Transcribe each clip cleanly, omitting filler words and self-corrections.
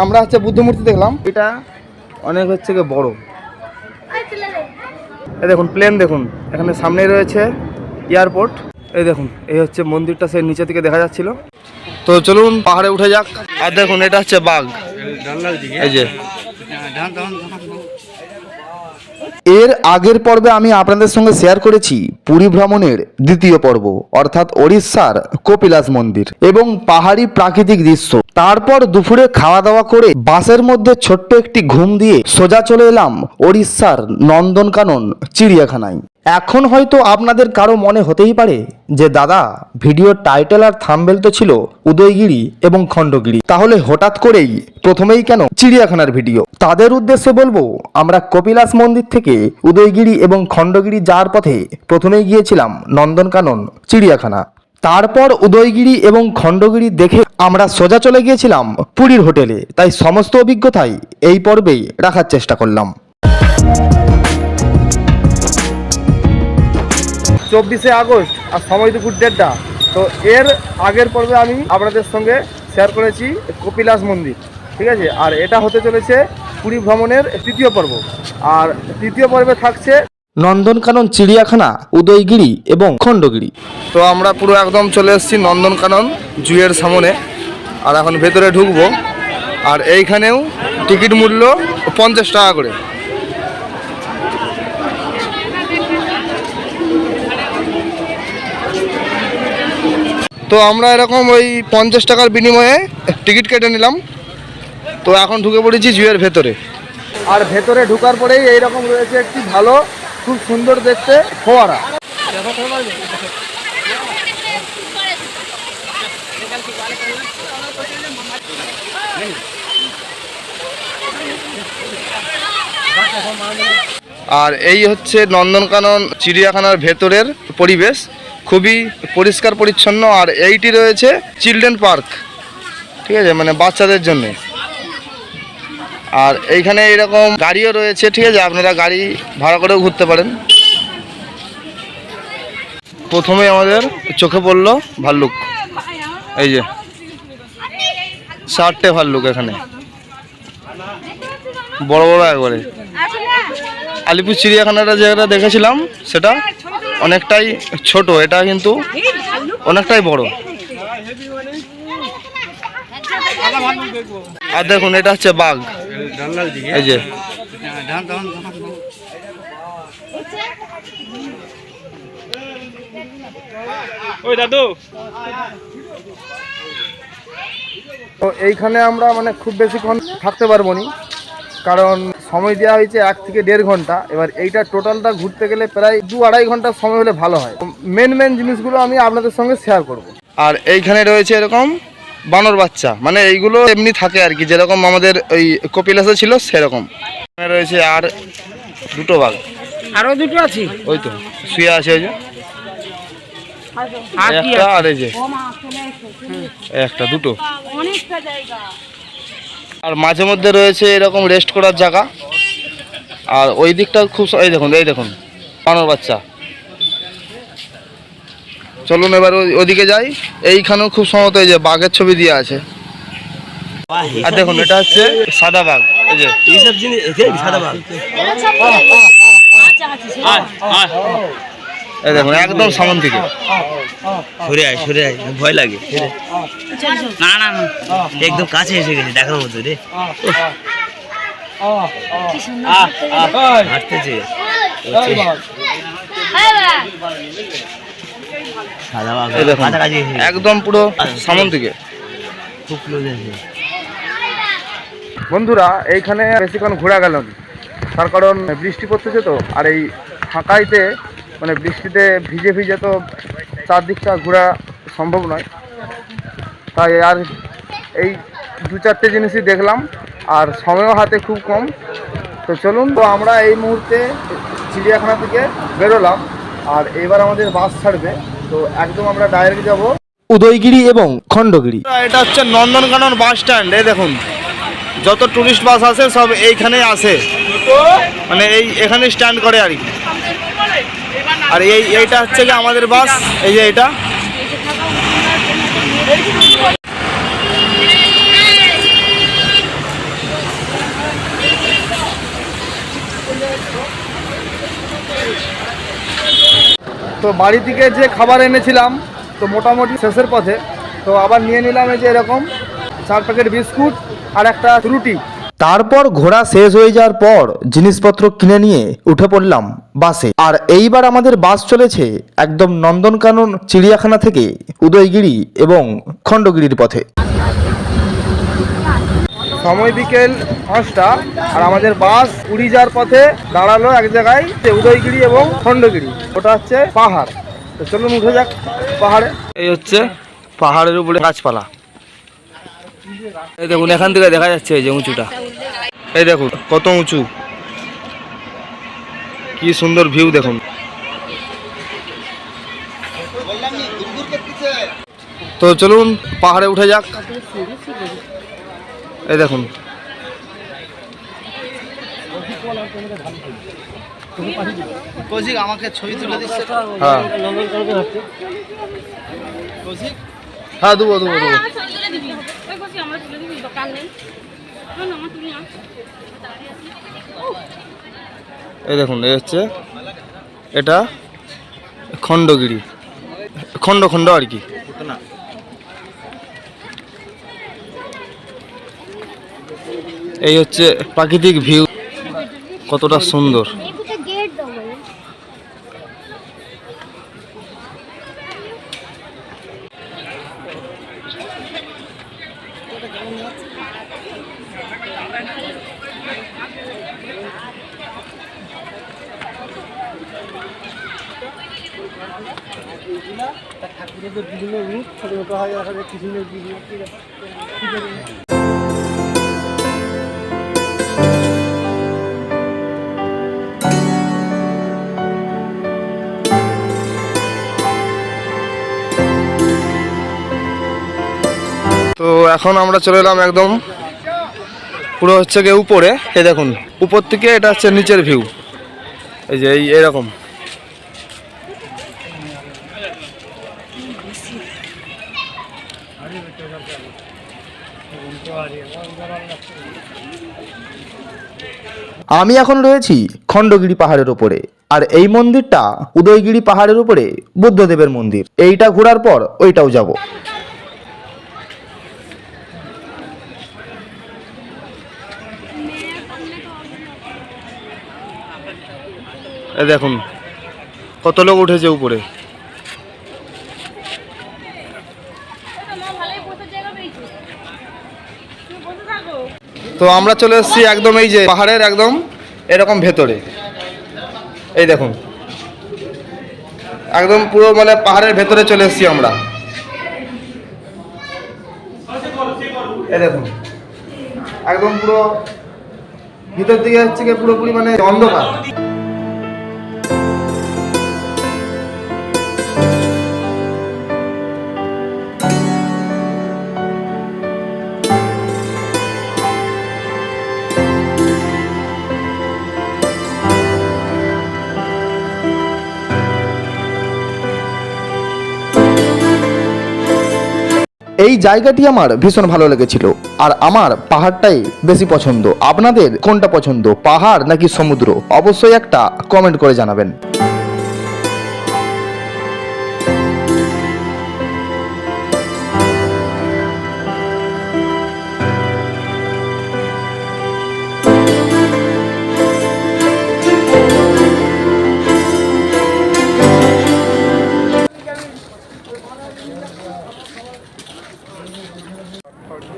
আমরা হচ্ছে বুদ্ধ মূর্তি দেখলাম, এটা অনেক হচ্ছে কি বড়। এই দেখুন প্লেন, দেখুন এখানে সামনেই রয়েছে এয়ারপোর্ট। এই দেখুন এই হচ্ছে মন্দিরটা, সেই নিচে থেকে দেখা যাচ্ছিল। তো চলুন পাহাড়ে উঠে যাক। আর দেখুন এটা হচ্ছে বাঘ, এই যে। এর আগের পর্বে আমি আপনাদের সঙ্গে শেয়ার করেছি পুরী ভ্রমণের দ্বিতীয় পর্ব, অর্থাৎ ওড়িশার কপিলাস মন্দির এবং পাহাড়ি প্রাকৃতিক দৃশ্য। তারপর দুপুরে খাওয়া দাওয়া করে বাসের মধ্যে ছোট্ট একটি ঘুম দিয়ে সোজা চলে এলাম ওড়িশার নন্দনকানন চিড়িয়াখানায়। এখন হয়তো আপনাদের কারো মনে হতেই পারে যে দাদা, ভিডিওর টাইটেল আর থাম্বনেল তো ছিল উদয়গিরি এবং খণ্ডগিরি, তাহলে হঠাৎ করেই প্রথমেই কেন চিড়িয়াখানার ভিডিও? তাদের উদ্দেশ্যে বলবো, আমরা কপিলাস মন্দির থেকে উদয়গিরি এবং খণ্ডগিরি যাওয়ার পথে প্রথমেই গিয়েছিলাম নন্দনকানন চিড়িয়াখানা। তারপর উদয়গিরি এবং খণ্ডগিরি দেখে আমরা সোজা চলে গিয়েছিলাম পুরীর হোটেলে। তাই সমস্ত অভিজ্ঞতাই এই পর্বেই রাখার চেষ্টা করলাম। 24শে আগস্ট আর সময় দুপুর 1:30। তো এর আগের পর্বে আমি আপনাদের সঙ্গে শেয়ার করেছি কপিলাস মন্দির, ঠিক আছে। আর এটা হতে চলেছে পুরী ভ্রমণের তৃতীয় পর্ব। আর তৃতীয় পর্বে থাকছে নন্দনকানন চিড়িয়াখানা, উদয়গিরি এবং খণ্ডগিরি। তো আমরা পুরো একদম চলে এসেছি নন্দনকানন জুয়ের সামনে। আর এখন ভেতরে ঢুকবো। আর এইখানেও টিকিট মূল্য 50 টাকা করে। তো আমরা এরকম ওই 50 টাকার বিনিময়ে টিকিট কেটে নিলাম। তো এখন ঢুকে পড়েছি জুয়ের ভেতরে। আর ভেতরে ঢুকার পরেই এইরকম রয়েছে একটি ভালো, খুব সুন্দর দেখতে ফোয়ারা। আর এই হচ্ছে নন্দনকানন চিড়িয়াখানার ভেতরের পরিবেশ, খুবই পরিষ্কার পরিচ্ছন্ন। আর এইটি রয়েছে চিলড্রেন পার্ক, ঠিক আছে, মানে বাচ্চাদের জন্য। আর এইখানে এরকম গাড়িও রয়েছে, ঠিক আছে, আপনারা গাড়ি ভাড়া করেও ঘুরতে পারেন। প্রথমে আমাদের চোখে পড়লো ভাল্লুক, এই যে 60টে ভাল্লুক এখানে, বড় বড় একবারে। আলিপুর চিড়িয়াখানাটা যেটা দেখেছিলাম সেটা অনেকটাই ছোট, এটা কিন্তু অনেকটাই বড়। আর দেখুন এটা হচ্ছে বাঘ, এই যে। ওই দাদু, তো এইখানে আমরা মানে খুব বেশিক্ষণ থাকতে পারবো না, কারণ সময় দেওয়া হয়েছে 1 থেকে 1.5 ঘন্টা। এবার এইটা টোটালটা ঘুরতে গেলে প্রায় 2-2.5 ঘন্টার সময় হলে ভালো হয়। মেন জিনিসগুলো আমি আপনাদের সঙ্গে শেয়ার করব। আর এইখানে রয়েছে এরকম বানর বাচ্চা, মানে এইগুলো এমনি থাকে আর কি, যেরকম আমাদের ওই কপিলাসে ছিল সেরকম। এখানে রয়েছে আর 2টো বাঘ, আরও 2টো আছে, ওই তো শুয়ে আছে, ওই যে একটা, আর এই যে একটা, 2টো। আর মাঝে মধ্যে রয়েছে এরকম রেস্ট করার জায়গা। আর ওই দিকটা খুব, এই দেখুন বানর বাচ্চা। চলুন এবার ওইদিকে যাই। এইখানেও খুব সম্ভবত এই যে বাঘের ছবি দিয়ে আছে। আর দেখুন এটা হচ্ছে সাদা বাঘ, এই যে এইসব জিনিস সাদা বাঘ। এই দেখুন একদম সামন থেকে। সরে আয় ভয় লাগে। না না না, একদম কাছে এসে গেছে, দেখার মতো রে। হাঁটতেছে একদম পুরো সামন থেকে। বন্ধুরা এইখানে বেশিক্ষণ ঘোরা গেল না, তার কারণ বৃষ্টি পড়তেছে তো। আর এই ফাঁকাইতে মানে বৃষ্টিতে ভিজে তো চারদিকটা ঘোরা সম্ভব নয়। তাই আর এই 2-4টে জিনিসই দেখলাম, আর সময়ও হাতে খুব কম। তো চলুন, তো আমরা এই মুহূর্তে চিড়িয়াখানা থেকে বেরোলাম। আর এবার আমাদের বাস ছাড়বে, তো একদম আমরা ডাইরেক্ট যাব উদয়গিরি এবং খণ্ডগিরি। এটা হচ্ছে নন্দনকানন বাস স্ট্যান্ড। এই দেখুন যত টুরিস্ট বাস আসে সব এইখানে আসে, মানে এখানে স্ট্যান্ড করে আর কি। আর এইটা হচ্ছে কি আমাদের বাস, এই যে এটা। তো বাড়ি থেকে যে খাবার এনেছিলাম তো মোটামুটি শেষের পথে, তো আবার নিয়ে নিলাম এই যে এরকম 4 প্যাকেট বিস্কুট আর একটা রুটি। তারপর ঘোরা শেষ হয়ে যাওয়ার পর জিনিসপত্র কিনে নিয়ে উঠে পড়লাম বাসে। আর এইবার আমাদের বাস চলেছে একদম নন্দনকানন চিড়িয়াখানা থেকে উদয়গিরি এবং খণ্ডগিরির পথে। সময় বিকেল 5টা আর আমাদের বাস পুরী যাওয়ার পথে দাঁড়ালো এক জায়গায়, উদয়গিরি এবং খণ্ডগিরি, ওটা হচ্ছে পাহাড়। তো চলুন উঠে যাক পাহাড়ে। এই হচ্ছে পাহাড়ের উপরে গাছপালা, এই দেখুন এখান থেকে দেখা যাচ্ছে এই যে উঁচুটা, এই দেখুন কত উঁচু, কি সুন্দর ভিউ দেখুন। তো চলুন পাহাড়ে উঠে যাক। এই দেখুন আমাকে ছবি তুলে দিচ্ছে। হ্যাঁ হ্যাঁ দেবো দেবো দেবো। এই দেখুন এই হচ্ছে এটা খণ্ডগিরি, খণ্ড খণ্ড আর কি। এই হচ্ছে প্রাকৃতিক ভিউ, কতটা সুন্দর। ঠাকুরের বিভিন্ন রূপ ছোট ছোট হয়, কৃষ্ণের বিভিন্ন। তো এখন আমরা চলে এলাম একদম পুরো হচ্ছে গিয়ে উপরে। এই দেখুন উপর থেকে এটা হচ্ছে নিচের ভিউ, এই যে এইরকম। আমি এখন রয়েছি খণ্ডগিরি পাহাড়ের উপরে, আর এই মন্দিরটা উদয়গিরি পাহাড়ের উপরে বুদ্ধদেবের মন্দির। এইটা ঘোরার পর ওইটাও যাব। এই দেখুন কত লোক উঠেছে উপরে। তো আমরা চলে এসেছি একদম এই যে পাহাড়ের একদম এরকম ভেতরে। এই দেখুন একদম পুরো মানে পাহাড়ের ভেতরে চলে এসেছি আমরা। এই দেখুন একদম পুরো ভিতর দিকে হচ্ছে গিয়ে পুরোপুরি মানে অন্ধকার। এই জায়গাটি আমার ভীষণ ভালো লেগেছিল, আর আমার পাহাড়টাই বেশি পছন্দ। আপনাদের কোনটা পছন্দ, পাহাড় নাকি সমুদ্র? অবশ্যই একটা কমেন্ট করে জানাবেন।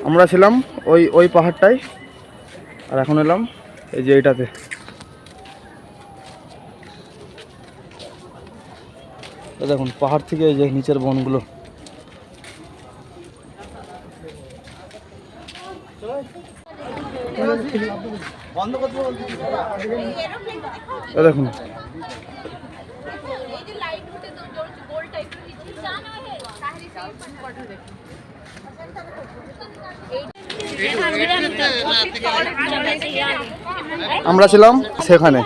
আমরা ছিলাম ওই পাহাড়টায়, আর এখন এলাম এই যে এইটাতে। দেখুন পাহাড় থেকে এই যে নিচের বনগুলো। দেখুন আমরা ছিলাম সেখানে।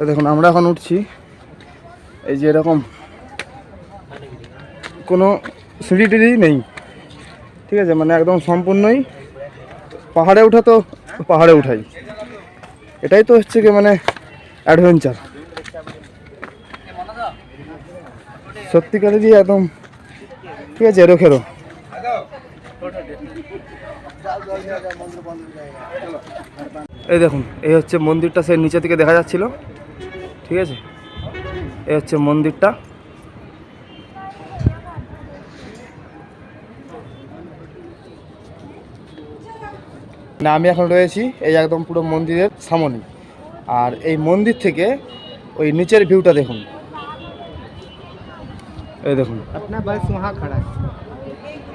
দেখুন আমরা এখন উঠছি এই যে এরকম, কোনো সিঁড়ি টিড়ি নেই, ঠিক আছে, মানে একদম সম্পূর্ণই পাহাড়ে উঠা। তো পাহাড়ে উঠাই এটাই তো হচ্ছে কি মানে অ্যাডভেঞ্চার, সত্যিকারেরই একদম। ঠিক আছে, এরো খেরো। এই দেখুন, এই হচ্ছে মন্দিরটা, সে নিচে থেকে দেখা যাচ্ছিল। ঠিক আছে, এই হচ্ছে মন্দিরটা। না, আমি এখন রয়েছি এই একদম পুরো মন্দিরের সামনে। আর এই মন্দির থেকে ওই নিচের ভিউটা দেখুন, এই দেখুন। अपना बस वहाँ खड़ा है,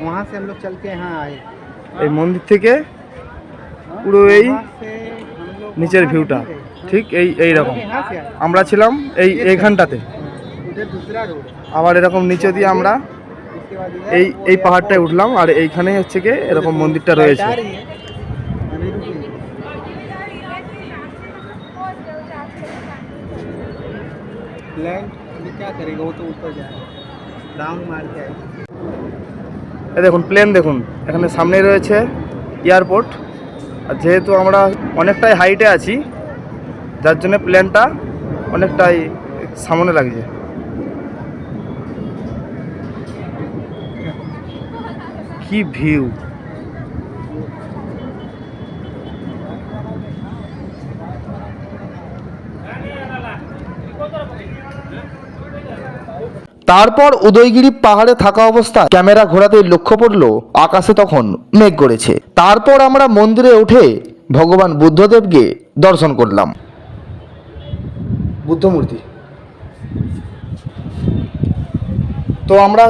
वहाँ से हम लोग चल के यहाँ आए। এই মন্দির থেকে পুরো এই वहाँ से हम लोग নিচের वहाँ ভিউটা नहीं गए। ঠিক এই রকম। यहाँ से आए, আমরা ছিলাম এইখানটাতে, उधर दूसरा रोड है। আবার এরকম নিচে দিয়ে আমরা उसके बाद इधर এই পাহাড়টায় উঠলাম। আর এইখানেই হচ্ছে কি এরকম মন্দিরটা রয়েছে। आ रही है, अभी रुकिए। लैंड अभी क्या करेगा, वो तो ऊपर जाएगा, राउंड मार के आएगा। এই দেখুন প্লেন দেখুন, এখানে সামনেই রয়েছে এয়ারপোর্ট। আর যেহেতু আমরা অনেকটাই হাইটে আছি, যার জন্য প্লেনটা অনেকটাই সামনে লাগছে। কি ভিউ! তারপর উদয়গিরি পাহাড়ে থাকা অবস্থায় ক্যামেরা ঘোরাতে লক্ষ্য পড়ল আকাশে তখন মেঘ করেছে। তারপর আমরা মন্দিরে উঠে ভগবান বুদ্ধদেবকে দর্শন করলাম। বুদ্ধ মূর্তি। তো আমরা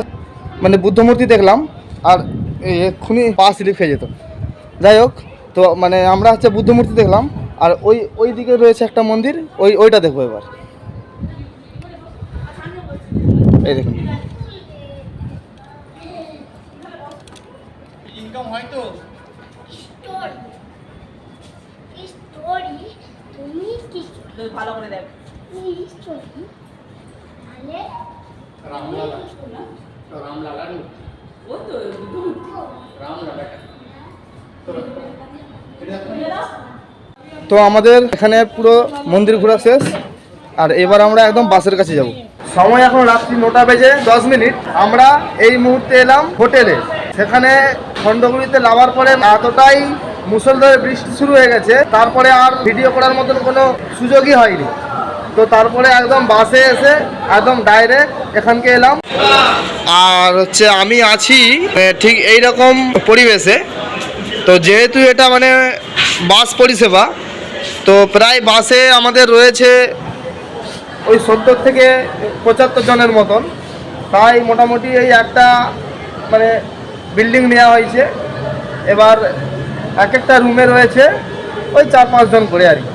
মানে বুদ্ধ মূর্তি দেখলাম, আর এক্ষুনি পা স্লিপ খেয়ে যেত। যাই হোক, তো মানে আমরা হচ্ছে বুদ্ধ মূর্তি দেখলাম, আর ওই দিকে রয়েছে একটা মন্দির, ওইটা দেখবো এবার। এই দেখুন, তুমি কি ভালো করে দেখ তো আমাদের এখানে পুরো মন্দির ঘোরা শেষ। আর এবার আমরা একদম বাসের কাছে যাব। সময় এখন রাত্রি 9টা বেজে 10 মিনিট। আমরা এই মুহূর্তে এলাম হোটেলে। সেখানে খণ্ডগুড়িতে নামার পরে এতটাই মুষলধারে বৃষ্টি শুরু হয়ে গেছে, তারপরে আর ভিডিও করার মতন কোনো সুযোগই হয়নি। তো তারপরে একদম বাসে এসে একদম ডাইরেক্ট এখানকে এলাম। আর হচ্ছে আমি আছি ঠিক এই রকম পরিবেশে। তো যেহেতু এটা মানে বাস পরিষেবা, তো প্রায় বাসে আমাদের রয়েছে ওই 70 থেকে 75 জনের মতন। তাই মোটামুটি এই একটা মানে বিল্ডিং নেওয়া হয়েছে। এবার এক একটা রুমে রয়েছে ওই 4-5 জন করে আর কি।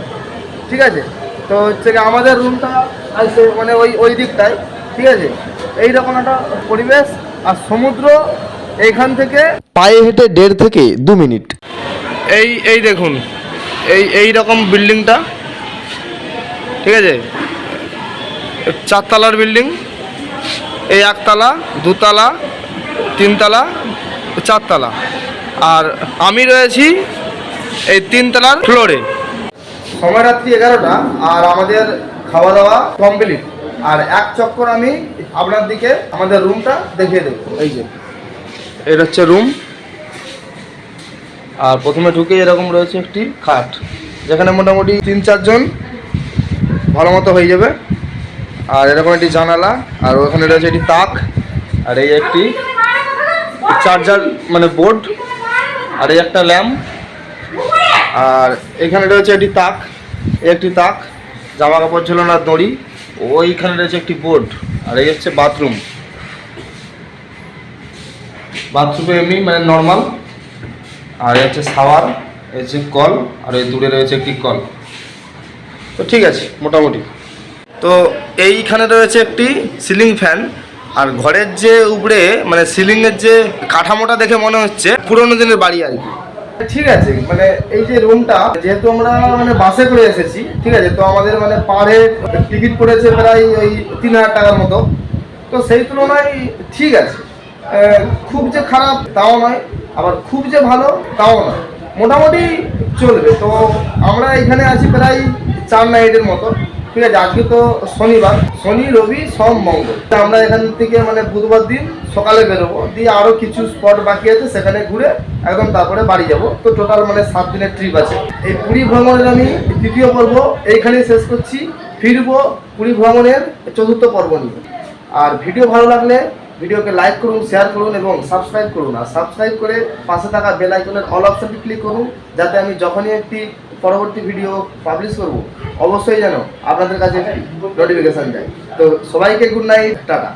ঠিক আছে, তো হচ্ছে কি আমাদের রুমটা আছে মানে ওই দিকটায়। ঠিক আছে, এইরকম একটা পরিবেশ। আর সমুদ্র এইখান থেকে পায়ে হেঁটে 1.5 থেকে 2 মিনিট। এই দেখুন এই রকম বিল্ডিংটা। ঠিক আছে, 4 তলার বিল্ডিং। এই 1 তলা, 2 তলা, 3 তলা, 4 তলা। আর আমি রয়েছি এই 3 তলার ফ্লোরে। সময় রাত্রি 11টা, আর আমাদের খাওয়া দাওয়া কমপ্লিট। আর এক চক্কর আমি আপনার দিকে আমাদের রুমটা দেখিয়ে দেবো। এই যে এটা হচ্ছে রুম। আর প্রথমে ঢুকে এরকম রয়েছে একটি খাট, যেখানে মোটামুটি 3-4 জন ভালো মতো হয়ে যাবে। আর এরকম একটি জানালা, আর ওখানে রয়েছে একটি তাক, আর এই একটি চার্জার মানে বোর্ড, আর এই একটা ল্যাম্প। আর এখানে রয়েছে একটি তাক, জামা কাপড় ঝোলানোর দড়ি। ওইখানে রয়েছে একটি বোর্ড। আর এই হচ্ছে বাথরুমে এমনি মানে নর্মাল। আর এই হচ্ছে শাওয়ার, এই হচ্ছে কল, আর এই দূরে রয়েছে একটি কল। তো ঠিক আছে মোটামুটি। তো এইখানে রয়েছে একটি সিলিং ফ্যান। আর ঘরের যে উপরে মানে সিলিংয়ের যে কাঠামোটা দেখে মনে হচ্ছে পুরোনো দিনের বাড়ি আর কি। ঠিক আছে, মানে এই যে রুমটা, যেহেতু আমরা মানে বাসে করে এসেছি, ঠিক আছে, তো আমাদের মানে পার হেড টিকিট পড়েছে প্রায় ওই 3000 টাকার মতো। তো সেই তুলনায় ঠিক আছে, খুব যে খারাপ তাও নয়, আবার খুব যে ভালো তাও নয়। মোটামুটি চলবে। তো আমরা এখানে আছি প্রায় 4 নাইটের মতো, ঠিক আছে। আজকে তো শনিবার, শনি রবি সোম মঙ্গল। তা আমরা এখান থেকে মানে বুধবার দিন সকালে বেরোবো, দিয়ে আরও কিছু স্পট বাকি আছে সেখানে ঘুরে একদম তারপরে বাড়ি যাব। তো টোটাল মানে 7 দিনের ট্রিপ আছে। এই পুরী ভ্রমণের আমি 2য় পর্ব এইখানেই শেষ করছি। ফিরবো পুরী ভ্রমণের 4র্থ পর্ব নিয়ে। আর ভিডিও ভালো লাগলে ভিডিওকে লাইক করুন, শেয়ার করুন এবং সাবস্ক্রাইব করুন। আর সাবস্ক্রাইব করে পাশে থাকা বেল আইকনের অল অপশনটি ক্লিক করুন, যাতে আমি যখনই একটি পরবর্তী ভিডিও পাবলিশ করব অবশ্যই যেন আপনাদের কাছে নোটিফিকেশান যায়। তো সবাইকে গুড নাইট, টাটা।